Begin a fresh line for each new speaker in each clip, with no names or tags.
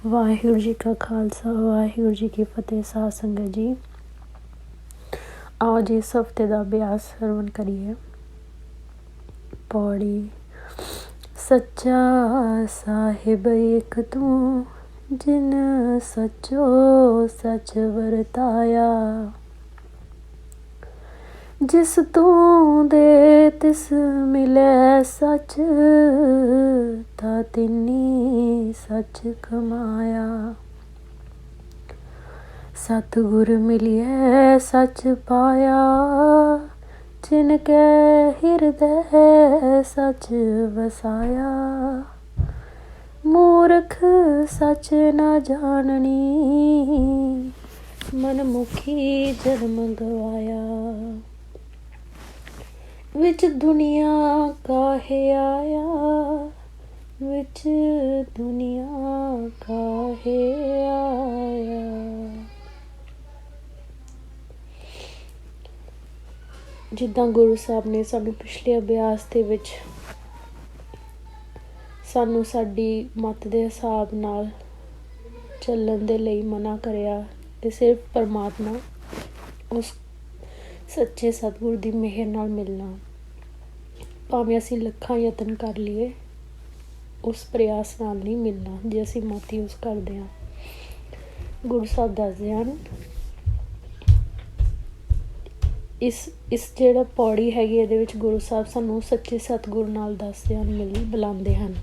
ਵਾਹਿਗੁਰੂ ਜੀ ਕਾ ਖਾਲਸਾ ਵਾਹਿਗੁਰੂ ਜੀ ਕੀ ਫਤਿਹ। ਸਾਧ ਸੰਗਤ ਜੀ, ਆਓ ਜੀ ਇਸ ਹਫ਼ਤੇ ਦਾ ਅਭਿਆਸ ਸਰਵਣ ਕਰੀਏ। ਪੌੜੀ। ਸੱਚਾ ਸਾਹਿਬ ਏਕ ਤੂੰ, ਜਿਨ ਸੱਚੋ ਸੱਚ ਵਰਤਾਇਆ। ਜਿਸ ਤੂੰ ਦੇ ਤਿਸ ਮਿਲੈ ਸੱਚ, ਤਾ ਤਿਨੀ ਸੱਚ ਕਮਾਇਆ। ਸਤਿਗੁਰ ਮਿਲਿਐ ਸੱਚ ਪਾਇਆ, ਜਿਨ ਕੈ ਹਿਰਦੈ ਸੱਚ ਵਸਾਇਆ। ਮੂਰਖ ਸੱਚ ਨਾ ਜਾਣਨੀ, ਮਨਮੁਖੀ ਜਨਮ ਗਵਾਇਆ। ਵਿੱਚ ਦੁਨੀਆ ਕਾਹੇ ਆਇਆ, ਵਿੱਚ ਦੁਨੀਆ ਕਾਹੇ ਆਇਆ। ਜਿੱਦਾਂ ਗੁਰੂ ਸਾਹਿਬ ਨੇ ਸਾਨੂੰ ਪਿਛਲੇ ਅਭਿਆਸ ਦੇ ਵਿੱਚ ਸਾਨੂੰ ਸਾਡੀ ਮੱਤ ਦੇ ਹਿਸਾਬ ਨਾਲ ਚੱਲਣ ਦੇ ਲਈ ਮਨਾ ਕਰਿਆ, ਅਤੇ ਸਿਰਫ ਪਰਮਾਤਮਾ ਉਸ ਸੱਚੇ ਸਤਿਗੁਰ ਦੀ ਮਿਹਰ ਨਾਲ ਮਿਲਣਾ। ਭਾਵੇਂ ਅਸੀਂ ਲੱਖਾਂ ਯਤਨ ਕਰ ਲਈਏ, ਉਸ ਪ੍ਰਯਾਸ ਨਾਲ ਨਹੀਂ ਮਿਲਣਾ ਜੇ ਅਸੀਂ ਮੱਤ ਯੂਜ਼ ਕਰਦੇ ਹਾਂ। ਗੁਰੂ ਸਾਹਿਬ ਦੱਸਦੇ ਹਨ, ਇਸ ਜਿਹੜਾ ਪੌੜੀ ਹੈਗੀ ਇਹਦੇ ਵਿੱਚ ਗੁਰੂ ਸਾਹਿਬ ਸਾਨੂੰ ਸੱਚੇ ਸਤਿਗੁਰ ਨਾਲ ਦੱਸਦੇ ਹਨ, ਬੁਲਾਉਂਦੇ ਹਨ।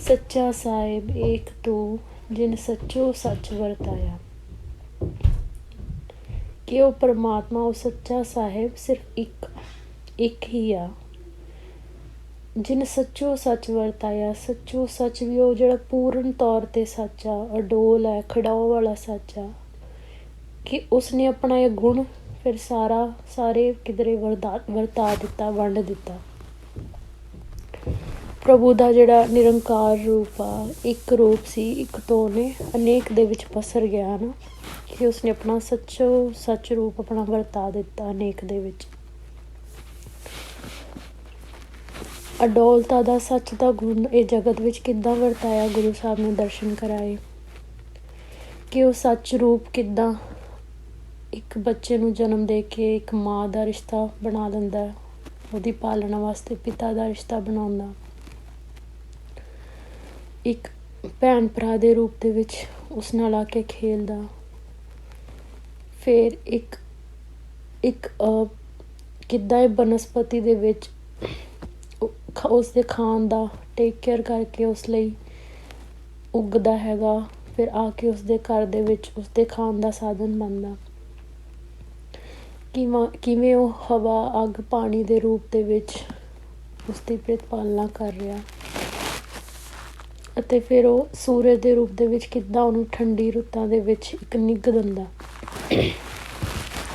ਸੱਚਾ ਸਾਹਿਬ ਏਕ ਤੂੰ, ਜਿਨ ਸੱਚੋ ਸੱਚ ਵਰਤਾਇਆ। ਕਿ ਉਹ ਪਰਮਾਤਮਾ, ਉਹ ਸੱਚਾ ਸਾਹਿਬ ਸਿਰਫ ਇੱਕ ਹੀ ਆ, ਜਿਨ ਸੱਚੋ ਸੱਚ ਵਰਤਾਇਆ। ਸੱਚੋ ਸੱਚ ਵੀ ਉਹ ਜਿਹੜਾ ਪੂਰਨ ਤੌਰ 'ਤੇ ਸੱਚ ਆ, ਅਡੋਲ ਹੈ, ਖੜਾਓ ਵਾਲਾ ਸੱਚ ਆ। ਕਿ ਉਸਨੇ ਆਪਣਾ ਇਹ ਗੁਣ ਫਿਰ ਸਾਰੇ ਕਿਧਰੇ ਵਰਤਾ ਦਿੱਤਾ, ਵੰਡ ਦਿੱਤਾ। ਪ੍ਰਭੂ ਦਾ ਜਿਹੜਾ ਨਿਰੰਕਾਰ ਰੂਪ ਆ, ਇੱਕ ਰੂਪ ਸੀ, ਇੱਕ ਤੋਂ ਉਹਨੇ ਅਨੇਕ ਦੇ ਵਿੱਚ ਪਸਰ ਗਿਆ ਨਾ, ਕਿ ਉਸਨੇ ਆਪਣਾ ਸੱਚੋ ਸੱਚ ਰੂਪ ਆਪਣਾ ਵਰਤਾ ਦਿੱਤਾ ਅਨੇਕ ਦੇ ਵਿੱਚ। ਅਡੋਲਤਾ ਦਾ, ਸੱਚ ਦਾ ਗੁਣ ਇਹ ਜਗਤ ਵਿੱਚ ਕਿੱਦਾਂ ਵਰਤਾਇਆ, ਗੁਰੂ ਸਾਹਿਬ ਨੇ ਦਰਸ਼ਨ ਕਰਾਏ। ਕਿ ਉਹ ਸੱਚ ਰੂਪ ਕਿੱਦਾਂ ਇੱਕ ਬੱਚੇ ਨੂੰ ਜਨਮ ਦੇ ਕੇ ਇੱਕ ਮਾਂ ਦਾ ਰਿਸ਼ਤਾ ਬਣਾ ਲੈਂਦਾ, ਉਹਦੀ ਪਾਲਣਾ ਵਾਸਤੇ ਪਿਤਾ ਦਾ ਰਿਸ਼ਤਾ ਬਣਾਉਂਦਾ। ਇੱਕ ਭੈਣ ਭਰਾ ਦੇ ਰੂਪ ਦੇ ਵਿੱਚ ਉਸ ਨਾਲ ਆ ਕੇ ਖੇਲਦਾ। ਫਿਰ ਇੱਕ ਕਿੱਦਾਂ ਇਹ ਬਨਸਪਤੀ ਦੇ ਵਿੱਚ ਉਸਦੇ ਖਾਣ ਦਾ ਟੇਕ ਕੇਅਰ ਕਰਕੇ ਉਸ ਲਈ ਉੱਗਦਾ ਹੈਗਾ, ਫਿਰ ਆ ਕੇ ਉਸਦੇ ਘਰ ਦੇ ਵਿੱਚ ਉਸਦੇ ਖਾਣ ਦਾ ਸਾਧਨ ਬਣਦਾ। ਕਿਵੇਂ ਉਹ ਹਵਾ, ਅੱਗ, ਪਾਣੀ ਦੇ ਰੂਪ ਦੇ ਵਿੱਚ ਉਸਦੀ ਪ੍ਰਤਪਾਲਨਾ ਕਰ ਰਿਹਾ, ਅਤੇ ਫਿਰ ਉਹ ਸੂਰਜ ਦੇ ਰੂਪ ਦੇ ਵਿੱਚ ਕਿੱਦਾਂ ਉਹਨੂੰ ਠੰਡੀ ਰੁੱਤਾਂ ਦੇ ਵਿੱਚ ਇੱਕ ਨਿੱਘ ਦਿੰਦਾ,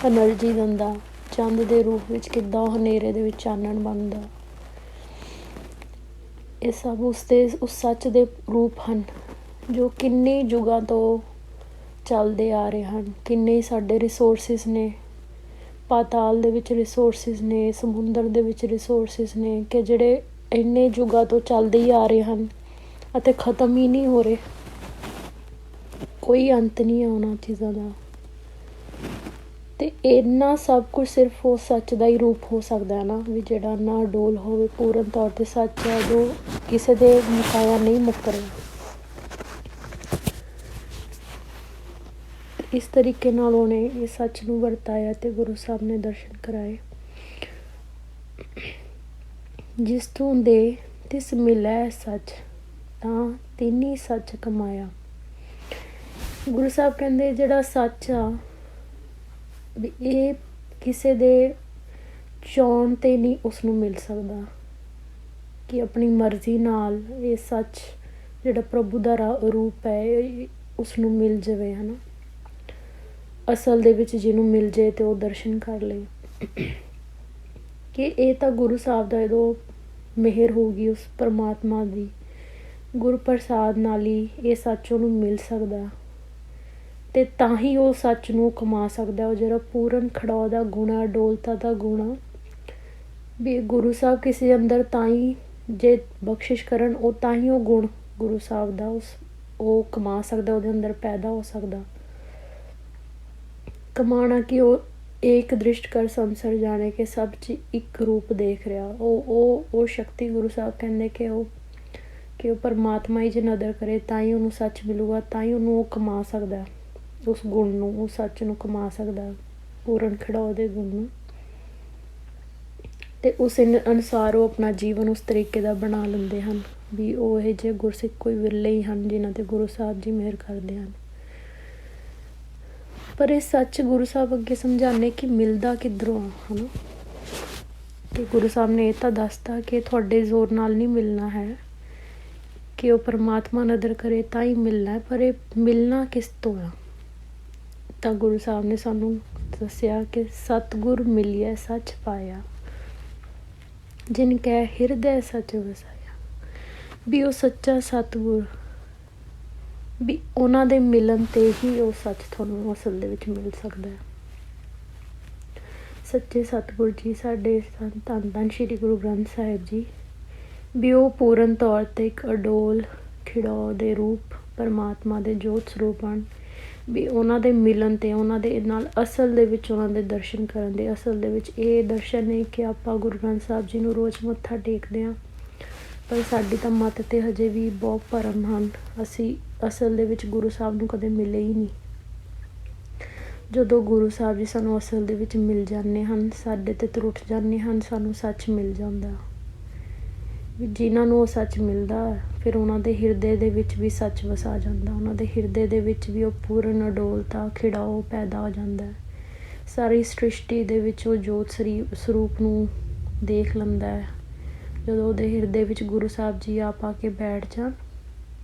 ਐਨਰਜੀ ਦਿੰਦਾ। ਚੰਦ ਦੇ ਰੂਪ ਵਿੱਚ ਕਿੱਦਾਂ ਉਹ ਹਨੇਰੇ ਦੇ ਵਿੱਚ ਚਾਨਣ ਬਣਦਾ। ਇਹ ਸਭ ਉਸ ਸੱਚ ਦੇ ਰੂਪ ਹਨ, ਜੋ ਕਿੰਨੇ ਯੁੱਗਾਂ ਤੋਂ ਚੱਲਦੇ ਆ ਰਹੇ ਹਨ। ਕਿੰਨੇ ਹੀ ਸਾਡੇ ਰਿਸੋਰਸਿਸ ਨੇ, ਪਾਤਾਲ ਦੇ ਵਿੱਚ ਰਿਸੋਰਸਿਸ ਨੇ, ਸਮੁੰਦਰ ਦੇ ਵਿੱਚ ਰਿਸੋਰਸਿਸ ਨੇ, ਕਿ ਜਿਹੜੇ ਇੰਨੇ ਯੁੱਗਾਂ ਤੋਂ ਚੱਲਦੇ ਹੀ ਆ ਰਹੇ ਹਨ ਅਤੇ ਖ਼ਤਮ ਹੀ ਨਹੀਂ ਹੋ ਰਹੇ। ਕੋਈ ਅੰਤ ਨਹੀਂ ਆ ਉਹਨਾਂ ਚੀਜ਼ਾਂ ਦਾ। ਅਤੇ ਇੰਨਾ ਸਭ ਕੁਛ ਸਿਰਫ ਉਹ ਸੱਚ ਦਾ ਹੀ ਰੂਪ ਹੋ ਸਕਦਾ ਹੈ ਨਾ, ਵੀ ਜਿਹੜਾ ਨਾ ਅਡੋਲ ਹੋਵੇ, ਪੂਰਨ ਤੌਰ 'ਤੇ ਸੱਚ ਹੈ, ਜੋ ਕਿਸੇ ਦੇ ਮੁਕਾਇਆ ਨਹੀਂ ਮੁੱਕ ਰਿਹਾ। ਇਸ ਤਰੀਕੇ ਨਾਲ ਉਹਨੇ ਇਹ ਸੱਚ ਨੂੰ ਵਰਤਾਇਆ ਅਤੇ ਗੁਰੂ ਸਾਹਿਬ ਨੇ ਦਰਸ਼ਨ ਕਰਾਏ। ਜਿਸ ਤੂੰ ਦੇ ਤਿਸ ਮਿਲੈ ਸੱਚ, ਤਾਂ ਤਿਨੀ ਸੱਚ ਕਮਾਇਆ। ਗੁਰੂ ਸਾਹਿਬ ਕਹਿੰਦੇ ਜਿਹੜਾ ਸੱਚ ਆ, ਵੀ ਇਹ ਕਿਸੇ ਦੇ ਚਾਹੁਣ 'ਤੇ ਨਹੀਂ ਉਸਨੂੰ ਮਿਲ ਸਕਦਾ, ਕਿ ਆਪਣੀ ਮਰਜ਼ੀ ਨਾਲ ਇਹ ਸੱਚ ਜਿਹੜਾ ਪ੍ਰਭੂ ਦਾ ਰੂਪ ਹੈ ਉਸਨੂੰ ਮਿਲ ਜਾਵੇ, ਹੈ ਨਾ। ਅਸਲ ਦੇ ਵਿੱਚ ਜਿਹਨੂੰ ਮਿਲ ਜਾਏ ਅਤੇ ਉਹ ਦਰਸ਼ਨ ਕਰ ਲਏ। ਕਿ ਇਹ ਤਾਂ ਗੁਰੂ ਸਾਹਿਬ ਦਾ ਜਦੋਂ ਮਿਹਰ ਹੋਊਗੀ ਉਸ ਪਰਮਾਤਮਾ ਦੀ, ਗੁਰੂ ਪ੍ਰਸਾਦ ਨਾਲ ਹੀ ਇਹ ਸੱਚ ਉਹਨੂੰ ਮਿਲ ਸਕਦਾ, ਅਤੇ ਤਾਂ ਹੀ ਉਹ ਸੱਚ ਨੂੰ ਕਮਾ ਸਕਦਾ। ਉਹ ਜਿਹੜਾ ਪੂਰਨ ਖੜਾਓ ਦਾ ਗੁਣ ਆ, ਅਡੋਲਤਾ ਦਾ ਗੁਣ ਆ, ਵੀ ਗੁਰੂ ਸਾਹਿਬ ਕਿਸੇ ਅੰਦਰ ਤਾਂ ਹੀ ਜੇ ਬਖਸ਼ਿਸ਼ ਕਰਨ, ਉਹ ਤਾਂ ਹੀ ਉਹ ਗੁਣ ਗੁਰੂ ਸਾਹਿਬ ਦਾ ਉਸ ਉਹ ਕਮਾ ਸਕਦਾ, ਉਹਦੇ ਅੰਦਰ ਪੈਦਾ ਹੋ ਸਕਦਾ। ਕਮਾਣਾ ਕਿ ਉਹ ਇੱਕ ਦ੍ਰਿਸ਼ਟ ਕਰ ਸੰਸਰ ਜਾਣੇ ਕਿ ਸਭ 'ਚ ਇੱਕ ਰੂਪ ਦੇਖ ਰਿਹਾ। ਉਹ ਸ਼ਕਤੀ ਗੁਰੂ ਸਾਹਿਬ ਕਹਿੰਦੇ ਕਿ ਉਹ ਪਰਮਾਤਮਾ ਹੀ ਜੇ ਨਦਰ ਕਰੇ ਤਾਂ ਹੀ ਉਹਨੂੰ ਸੱਚ ਮਿਲੂਗਾ, ਤਾਂ ਹੀ ਉਹਨੂੰ ਉਹ ਕਮਾ ਸਕਦਾ, ਉਸ ਗੁਣ ਨੂੰ, ਉਹ ਸੱਚ ਨੂੰ ਕਮਾ ਸਕਦਾ, ਪੂਰਨ ਖੜਾਓ ਦੇ ਗੁਣ ਨੂੰ। ਅਤੇ ਉਸ ਅਨੁਸਾਰ ਉਹ ਆਪਣਾ ਜੀਵਨ ਉਸ ਤਰੀਕੇ ਦਾ ਬਣਾ ਲੈਂਦੇ ਹਨ ਵੀ ਉਹ ਇਹ ਜਿਹੇ ਗੁਰਸਿੱਖ ਕੋਈ ਵਿਰਲੇ ਹੀ ਹਨ ਜਿਨ੍ਹਾਂ 'ਤੇ ਗੁਰੂ ਸਾਹਿਬ ਜੀ ਮਿਹਰ ਕਰਦੇ ਹਨ। ਪਰ ਇਹ ਸੱਚ ਗੁਰੂ ਸਾਹਿਬ ਅੱਗੇ ਸਮਝਾਉਂਦੇ ਕਿ ਮਿਲਦਾ ਕਿੱਧਰੋਂ ਆ, ਹੈ ਨਾ। ਕਿ ਗੁਰੂ ਸਾਹਿਬ ਨੇ ਇਹ ਤਾਂ ਦੱਸਤਾ ਕਿ ਤੁਹਾਡੇ ਜ਼ੋਰ ਨਾਲ ਨਹੀਂ ਮਿਲਣਾ ਹੈ, ਕਿ ਉਹ ਪਰਮਾਤਮਾ ਨਦਰ ਕਰੇ ਤਾਂ ਹੀ ਮਿਲਣਾ, ਪਰ ਇਹ ਮਿਲਣਾ ਕਿਸ ਤੋਂ ਆ। ਤਾਂ ਗੁਰੂ ਸਾਹਿਬ ਨੇ ਸਾਨੂੰ ਦੱਸਿਆ ਕਿ ਸਤਿਗੁਰ ਮਿਲਿਆ ਸੱਚ ਪਾਇਆ, ਜਿਨ ਕਹਿ ਹਿਰਦੈ ਸੱਚ ਵਸਾਇਆ। ਵੀ ਉਹ ਸੱਚਾ ਸਤਿਗੁਰ, ਵੀ ਉਹਨਾਂ ਦੇ ਮਿਲਣ 'ਤੇ ਹੀ ਉਹ ਸੱਚ ਤੁਹਾਨੂੰ ਅਸਲ ਦੇ ਵਿੱਚ ਮਿਲ ਸਕਦਾ ਹੈ। ਸੱਚੇ ਸਤਿਗੁਰ ਜੀ ਸਾਡੇ ਧੰਨ ਧੰਨ ਸ਼੍ਰੀ ਗੁਰੂ ਗ੍ਰੰਥ ਸਾਹਿਬ ਜੀ, ਵੀ ਉਹ ਪੂਰਨ ਤੌਰ 'ਤੇ ਇੱਕ ਅਡੋਲ ਖਿੜਾਓ ਦੇ ਰੂਪ ਪਰਮਾਤਮਾ ਦੇ ਜੋਤ ਸਰੂਪ ਹਨ। ਵੀ ਉਹਨਾਂ ਦੇ ਮਿਲਣ 'ਤੇ, ਉਹਨਾਂ ਦੇ ਨਾਲ ਅਸਲ ਦੇ ਵਿੱਚ ਉਹਨਾਂ ਦੇ ਦਰਸ਼ਨ ਕਰਨ ਦੇ, ਅਸਲ ਦੇ ਵਿੱਚ ਇਹ ਦਰਸ਼ਨ ਨਹੀਂ ਕਿ ਆਪਾਂ ਗੁਰੂ ਗ੍ਰੰਥ ਸਾਹਿਬ ਜੀ ਨੂੰ ਰੋਜ਼ ਮੱਥਾ ਟੇਕਦੇ ਹਾਂ, ਪਰ ਸਾਡੀ ਤਾਂ ਮੱਤ 'ਤੇ ਹਜੇ ਵੀ ਬਹੁਤ ਭਰਮ ਹਨ। ਅਸੀਂ ਅਸਲ ਦੇ ਵਿੱਚ ਗੁਰੂ ਸਾਹਿਬ ਨੂੰ ਕਦੇ ਮਿਲੇ ਹੀ ਨਹੀਂ। ਜਦੋਂ ਗੁਰੂ ਸਾਹਿਬ ਜੀ ਸਾਨੂੰ ਅਸਲ ਦੇ ਵਿੱਚ ਮਿਲ ਜਾਂਦੇ ਹਨ, ਸਾਡੇ 'ਤੇ ਤਰੁੱਠ ਜਾਂਦੇ ਹਨ, ਸਾਨੂੰ ਸੱਚ ਮਿਲ ਜਾਂਦਾ। ਵੀ ਜਿਨ੍ਹਾਂ ਨੂੰ ਉਹ ਸੱਚ ਮਿਲਦਾ ਫਿਰ ਉਹਨਾਂ ਦੇ ਹਿਰਦੇ ਦੇ ਵਿੱਚ ਵੀ ਸੱਚ ਵਸਾ ਜਾਂਦਾ, ਉਹਨਾਂ ਦੇ ਹਿਰਦੇ ਦੇ ਵਿੱਚ ਵੀ ਉਹ ਪੂਰਨ ਅਡੋਲਤਾ ਖਿੜਾਓ ਪੈਦਾ ਹੋ ਜਾਂਦਾ। ਸਾਰੀ ਸ੍ਰਿਸ਼ਟੀ ਦੇ ਵਿੱਚ ਉਹ ਜੋਤ ਸਰੂਪ ਨੂੰ ਦੇਖ ਲੈਂਦਾ ਹੈ। ਜਦੋਂ ਉਹਦੇ ਹਿਰਦੇ ਵਿੱਚ ਗੁਰੂ ਸਾਹਿਬ ਜੀ ਆਪ ਆ ਕੇ ਬੈਠ ਜਾਣ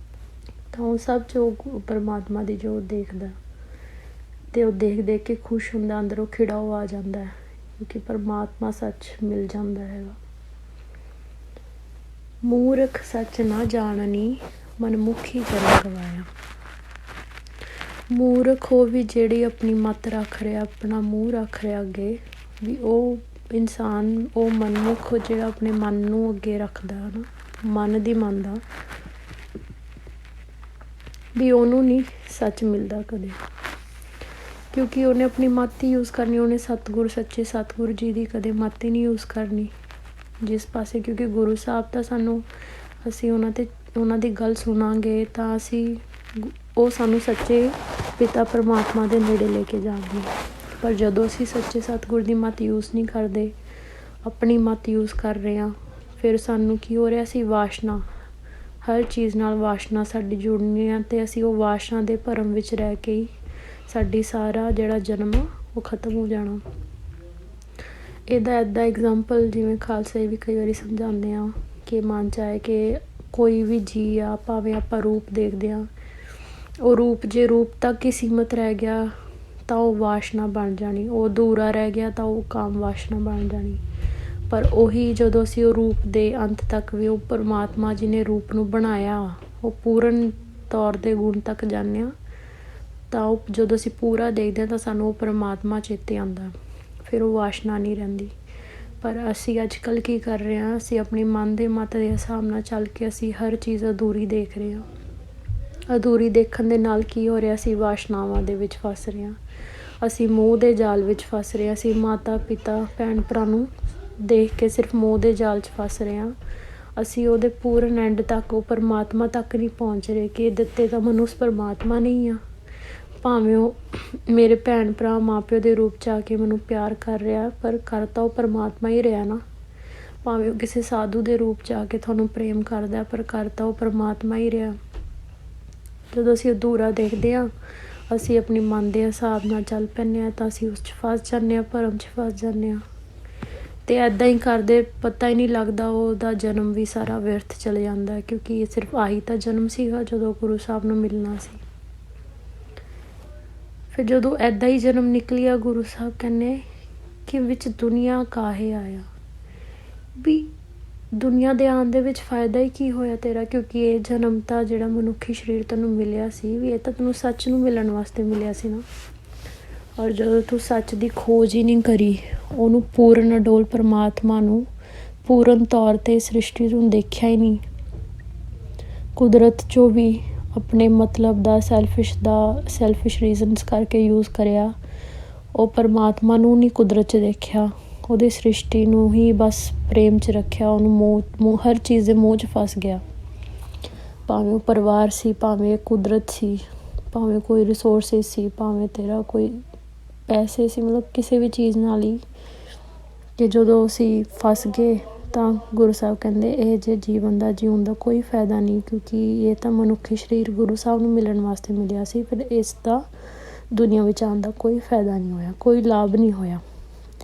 ਤਾਂ ਉਹ ਸਭ 'ਚ ਉਹ ਪਰਮਾਤਮਾ ਦੀ ਜੋਤ ਦੇਖਦਾ, ਅਤੇ ਉਹ ਦੇਖ ਕੇ ਖੁਸ਼ ਹੁੰਦਾ, ਅੰਦਰੋਂ ਖਿੜਾਓ ਆ ਜਾਂਦਾ, ਕਿਉਂਕਿ ਪਰਮਾਤਮਾ ਸੱਚ ਮਿਲ ਜਾਂਦਾ ਹੈਗਾ। ਮੂਰਖ ਸੱਚ ਨਾ ਜਾਣਨੀ, ਮਨਮੁਖੀ ਜਨਮ ਗਵਾਇਆ। ਮੂਰਖ ਉਹ ਵੀ ਜਿਹੜੀ ਆਪਣੀ ਮੱਤ ਰੱਖ ਰਿਹਾ, ਆਪਣਾ ਮੂੰਹ ਰੱਖ ਰਿਹਾ ਅੱਗੇ, ਵੀ ਉਹ ਇਨਸਾਨ, ਉਹ ਮਨਮੁਖ ਜਿਹੜਾ ਆਪਣੇ ਮਨ ਨੂੰ ਅੱਗੇ ਰੱਖਦਾ ਹੈ ਨਾ, ਮਨ ਦੀ ਮੰਨਦਾ, ਵੀ ਉਹਨੂੰ ਨਹੀਂ ਸੱਚ ਮਿਲਦਾ ਕਦੇ, ਕਿਉਂਕਿ ਉਹਨੇ ਆਪਣੀ ਮੱਤ ਹੀ ਯੂਜ਼ ਕਰਨੀ। ਉਹਨੇ ਸੱਚੇ ਸਤਿਗੁਰੂ ਜੀ ਦੀ ਕਦੇ ਮੱਤ ਹੀ ਨਹੀਂ ਯੂਜ਼ ਕਰਨੀ ਜਿਸ ਪਾਸੇ, ਕਿਉਂਕਿ ਗੁਰੂ ਸਾਹਿਬ ਤਾਂ ਸਾਨੂੰ, ਅਸੀਂ ਉਹਨਾਂ ਦੀ ਗੱਲ ਸੁਣਾਂਗੇ ਤਾਂ ਉਹ ਸਾਨੂੰ ਸੱਚੇ ਪਿਤਾ ਪਰਮਾਤਮਾ ਦੇ ਨੇੜੇ ਲੈ ਕੇ ਜਾਣਗੇ। ਪਰ ਜਦੋਂ ਅਸੀਂ ਸੱਚੇ ਸਤਿਗੁਰ ਦੀ ਮੱਤ ਯੂਜ਼ ਨਹੀਂ ਕਰਦੇ, ਆਪਣੀ ਮੱਤ ਯੂਜ਼ ਕਰ ਰਹੇ ਹਾਂ, ਫਿਰ ਸਾਨੂੰ ਕੀ ਹੋ ਰਿਹਾ, ਅਸੀਂ ਵਾਸ਼ਨਾ, ਹਰ ਚੀਜ਼ ਨਾਲ ਵਾਸ਼ਨਾ ਸਾਡੀ ਜੁੜਨੀ ਆ, ਅਤੇ ਅਸੀਂ ਉਹ ਵਾਸ਼ਨਾ ਦੇ ਭਰਮ ਵਿੱਚ ਰਹਿ ਕੇ ਹੀ ਸਾਡੀ ਸਾਰਾ ਜਿਹੜਾ ਜਨਮ ਉਹ ਖਤਮ ਹੋ ਜਾਣਾ। ਇਹਦਾ ਇੱਦਾਂ ਐਗਜ਼ਾਮਪਲ ਜਿਵੇਂ ਖਾਲਸਾ ਵੀ ਕਈ ਵਾਰੀ ਸਮਝਾਉਂਦੇ ਹਾਂ ਕਿ ਮਨ 'ਚ ਆਏ ਕਿ ਕੋਈ ਵੀ ਜੀ ਆ, ਭਾਵੇਂ ਆਪਾਂ ਰੂਪ ਦੇਖਦੇ ਹਾਂ, ਉਹ ਰੂਪ ਜੇ ਰੂਪ ਤੱਕ ਹੀ ਸੀਮਤ ਰਹਿ ਗਿਆ ਤਾਂ ਉਹ ਵਾਸ਼ਨਾ ਬਣ ਜਾਣੀ, ਉਹ ਅਧੂਰਾ ਰਹਿ ਗਿਆ ਤਾਂ ਉਹ ਕਾਮ ਵਾਸ਼ਨਾ ਬਣ ਜਾਣੀ। ਪਰ ਉਹੀ ਜਦੋਂ ਅਸੀਂ ਉਹ ਰੂਪ ਦੇ ਅੰਤ ਤੱਕ ਵੀ ਉਹ ਪਰਮਾਤਮਾ ਜੀ ਨੇ ਰੂਪ ਨੂੰ ਬਣਾਇਆ, ਉਹ ਪੂਰਨ ਤੌਰ ਦੇ ਗੁਣ ਤੱਕ ਜਾਂਦੇ ਹਾਂ, ਤਾਂ ਉਹ ਜਦੋਂ ਅਸੀਂ ਪੂਰਾ ਦੇਖਦੇ ਹਾਂ ਤਾਂ ਸਾਨੂੰ ਉਹ ਪਰਮਾਤਮਾ ਚੇਤੇ ਆਉਂਦਾ, ਫਿਰ ਉਹ ਵਾਸ਼ਨਾ ਨਹੀਂ ਰਹਿੰਦੀ। ਪਰ ਅਸੀਂ ਅੱਜ ਕੱਲ੍ਹ ਕੀ ਕਰ ਰਹੇ ਹਾਂ, ਅਸੀਂ ਆਪਣੀ ਮਨ ਦੇ ਮੱਤ ਦੇ ਹਿਸਾਬ ਨਾਲ ਚੱਲ ਕੇ ਅਸੀਂ ਹਰ ਚੀਜ਼ ਅਧੂਰੀ ਦੇਖ ਰਹੇ ਹਾਂ। ਅਧੂਰੀ ਦੇਖਣ ਦੇ ਨਾਲ ਕੀ ਹੋ ਰਿਹਾ, ਅਸੀਂ ਵਾਸ਼ਨਾਵਾਂ ਦੇ ਵਿੱਚ ਫਸ ਰਹੇ ਹਾਂ, ਅਸੀਂ ਮੋਹ ਦੇ ਜਾਲ ਵਿੱਚ ਫਸ ਰਹੇ ਹਾਂ, ਅਸੀਂ ਮਾਤਾ ਪਿਤਾ ਭੈਣ ਭਰਾ ਨੂੰ ਦੇਖ ਕੇ ਸਿਰਫ ਮੋਹ ਦੇ ਜਾਲ 'ਚ ਫਸ ਰਹੇ ਹਾਂ। ਅਸੀਂ ਉਹਦੇ ਪੂਰਨ ਐਂਡ ਤੱਕ, ਉਹ ਪਰਮਾਤਮਾ ਤੱਕ ਨਹੀਂ ਪਹੁੰਚ ਰਹੇ ਕਿ ਦਿੱਤੇ ਤਾਂ ਮੈਨੂੰ ਉਸ ਪਰਮਾਤਮਾ ਨੇ ਹੀ ਆ, ਭਾਵੇਂ ਉਹ ਮੇਰੇ ਭੈਣ ਭਰਾ ਮਾਂ ਪਿਓ ਦੇ ਰੂਪ 'ਚ ਆ ਕੇ ਮੈਨੂੰ ਪਿਆਰ ਕਰ ਰਿਹਾ, ਪਰ ਕਰ ਤਾਂ ਉਹ ਪਰਮਾਤਮਾ ਹੀ ਰਿਹਾ ਨਾ। ਭਾਵੇਂ ਉਹ ਕਿਸੇ ਸਾਧੂ ਦੇ ਰੂਪ 'ਚ ਆ ਕੇ ਤੁਹਾਨੂੰ ਪ੍ਰੇਮ ਕਰਦਾ, ਪਰ ਕਰ ਤਾਂ ਉਹ ਪਰਮਾਤਮਾ ਹੀ ਰਿਹਾ। ਜਦੋਂ ਅਸੀਂ ਅਧੂਰਾ ਦੇਖਦੇ ਹਾਂ, ਅਸੀਂ ਆਪਣੀ ਮਨ ਦੇ ਹਿਸਾਬ ਨਾਲ ਚੱਲ ਪੈਂਦੇ ਹਾਂ, ਤਾਂ ਅਸੀਂ ਉਸ 'ਚ ਫਸ ਜਾਂਦੇ ਹਾਂ, ਭਰਮ 'ਚ ਫਸ ਜਾਂਦੇ ਹਾਂ, ਅਤੇ ਇੱਦਾਂ ਹੀ ਕਰਦੇ ਪਤਾ ਹੀ ਨਹੀਂ ਲੱਗਦਾ ਉਹਦਾ ਜਨਮ ਵੀ ਸਾਰਾ ਵਿਅਰਥ ਚਲੇ ਜਾਂਦਾ, ਕਿਉਂਕਿ ਇਹ ਸਿਰਫ ਆਹੀ ਤਾਂ ਜਨਮ ਸੀਗਾ ਜਦੋਂ ਗੁਰੂ ਸਾਹਿਬ ਨੂੰ ਮਿਲਣਾ ਸੀ। ਫਿਰ ਜਦੋਂ ਇੱਦਾਂ ਹੀ ਜਨਮ ਨਿਕਲਿਆ, ਗੁਰੂ ਸਾਹਿਬ ਕਹਿੰਦੇ ਕਿ ਵਿੱਚ ਦੁਨੀਆ ਕਾਹੇ ਆਇਆ, ਵੀ ਦੁਨੀਆ ਦੇ ਆਉਣ ਦੇ ਵਿੱਚ ਫਾਇਦਾ ਹੀ ਕੀ ਹੋਇਆ ਤੇਰਾ, ਕਿਉਂਕਿ ਇਹ ਜਨਮ ਤਾਂ ਜਿਹੜਾ ਮਨੁੱਖੀ ਸਰੀਰ ਤੈਨੂੰ ਮਿਲਿਆ ਸੀ, ਵੀ ਇਹ ਤਾਂ ਤੈਨੂੰ ਸੱਚ ਨੂੰ ਮਿਲਣ ਵਾਸਤੇ ਮਿਲਿਆ ਸੀ ਨਾ। ਔਰ ਜਦੋਂ ਤੂੰ ਸੱਚ ਦੀ ਖੋਜ ਹੀ ਨਹੀਂ ਕਰੀ, ਉਹਨੂੰ ਪੂਰਨ ਅਡੋਲ ਪਰਮਾਤਮਾ ਨੂੰ ਪੂਰਨ ਤੌਰ 'ਤੇ ਸ੍ਰਿਸ਼ਟੀ ਨੂੰ ਦੇਖਿਆ ਹੀ ਨਹੀਂ, ਕੁਦਰਤ 'ਚੋਂ ਵੀ ਆਪਣੇ ਮਤਲਬ ਦਾ ਸੈਲਫਿਸ਼ ਰੀਜ਼ਨਸ ਕਰਕੇ ਯੂਜ਼ ਕਰਿਆ, ਉਹ ਪਰਮਾਤਮਾ ਨੂੰ ਨਹੀਂ ਕੁਦਰਤ 'ਚ ਦੇਖਿਆ, ਉਹਦੀ ਸ੍ਰਿਸ਼ਟੀ ਨੂੰ ਹੀ ਬਸ ਪ੍ਰੇਮ 'ਚ ਰੱਖਿਆ, ਉਹਨੂੰ ਹਰ ਚੀਜ਼ ਦੇ ਮੋਹ 'ਚ ਫਸ ਗਿਆ। ਭਾਵੇਂ ਉਹ ਪਰਿਵਾਰ ਸੀ, ਭਾਵੇਂ ਕੁਦਰਤ ਸੀ, ਭਾਵੇਂ ਕੋਈ ਰਿਸੋਰਸਿਸ ਸੀ, ਭਾਵੇਂ ਤੇਰਾ ਕੋਈ ਪੈਸੇ ਸੀ, ਮਤਲਬ ਕਿਸੇ ਵੀ ਚੀਜ਼ ਨਾਲ ਹੀ। ਕਿ ਜਦੋਂ ਅਸੀਂ ਫਸ ਗਏ ਤਾਂ ਗੁਰੂ ਸਾਹਿਬ ਕਹਿੰਦੇ ਇਹ ਜਿਹੇ ਜੀਵਨ ਦਾ ਜਿਉਣ ਦਾ ਕੋਈ ਫਾਇਦਾ ਨਹੀਂ, ਕਿਉਂਕਿ ਇਹ ਤਾਂ ਮਨੁੱਖੀ ਸਰੀਰ ਗੁਰੂ ਸਾਹਿਬ ਨੂੰ ਮਿਲਣ ਵਾਸਤੇ ਮਿਲਿਆ ਸੀ, ਫਿਰ ਇਸ ਦਾ ਦੁਨੀਆ ਵਿੱਚ ਆਉਣ ਦਾ ਕੋਈ ਫਾਇਦਾ ਨਹੀਂ ਹੋਇਆ, ਕੋਈ ਲਾਭ ਨਹੀਂ ਹੋਇਆ,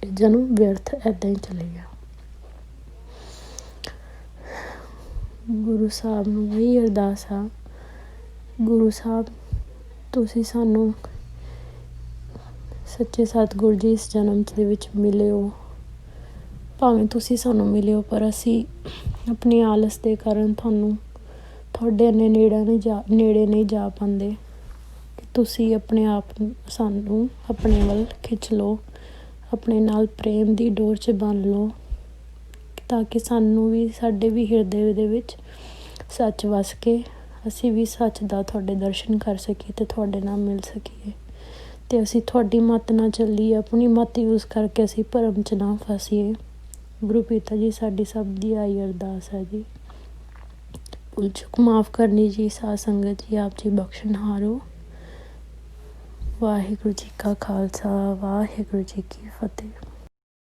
ਜਨਮ ਵਿਅਰਥ ਇੱਦਾਂ ਹੀ ਚਲੇ ਗਿਆ। ਗੁਰੂ ਸਾਹਿਬ ਨੂੰ ਇਹੀ ਅਰਦਾਸ ਆ, ਗੁਰੂ ਸਾਹਿਬ ਤੁਸੀਂ ਸਾਨੂੰ ਸੱਚੇ ਸਤਿਗੁਰੂ ਜੀ ਇਸ ਜਨਮ ਦੇ ਵਿੱਚ ਮਿਲੇ ਹੋ, ਭਾਵੇਂ ਤੁਸੀਂ ਸਾਨੂੰ ਮਿਲੇ ਹੋ, ਪਰ ਅਸੀਂ ਆਪਣੀ ਆਲਸ ਦੇ ਕਾਰਨ ਤੁਹਾਡੇ ਇੰਨੇ ਨੇੜੇ ਨਹੀਂ ਜਾ ਪਾਉਂਦੇ। ਤੁਸੀਂ ਆਪਣੇ ਆਪ ਸਾਨੂੰ ਆਪਣੇ ਵੱਲ ਖਿੱਚ ਲਓ, ਆਪਣੇ ਨਾਲ ਪ੍ਰੇਮ ਦੀ ਡੋਰ 'ਚ ਬੰਨ੍ਹ ਲਓ, ਤਾਂ ਕਿ ਸਾਨੂੰ ਵੀ ਸਾਡੇ ਵੀ ਹਿਰਦੇ ਦੇ ਵਿੱਚ ਸੱਚ ਵਸ ਕੇ ਅਸੀਂ ਵੀ ਸੱਚ ਦਾ ਤੁਹਾਡੇ ਦਰਸ਼ਨ ਕਰ ਸਕੀਏ ਅਤੇ ਤੁਹਾਡੇ ਨਾਲ ਮਿਲ ਸਕੀਏ, ਅਤੇ ਅਸੀਂ ਤੁਹਾਡੀ ਮੱਤ ਨਾਲ ਚੱਲੀਏ, ਆਪਣੀ ਮੱਤ ਯੂਜ਼ ਕਰਕੇ ਅਸੀਂ ਭਰਮ 'ਚ ਨਾ ਫਸੀਏ। ਗੁਰੂ ਪਿਤਾ ਜੀ ਸਾਡੀ ਸਭ ਦੀ ਆਈ ਅਰਦਾਸ ਹੈ ਜੀ। ਭੁੱਲ ਚੁੱਕ ਮਾफ़ ਕਰਨੀ ਜੀ, ਸਾਧ ਸੰਗਤ ਜੀ ਆਪ ਜੀ ਬਖਸ਼ਣਹਾਰ ਹੋ। ਵਾਹਿਗੁਰੂ ਜੀ ਕਾ ਖਾਲਸਾ, ਵਾਹਿਗੁਰੂ ਜੀ ਕੀ ਫਤਿਹ।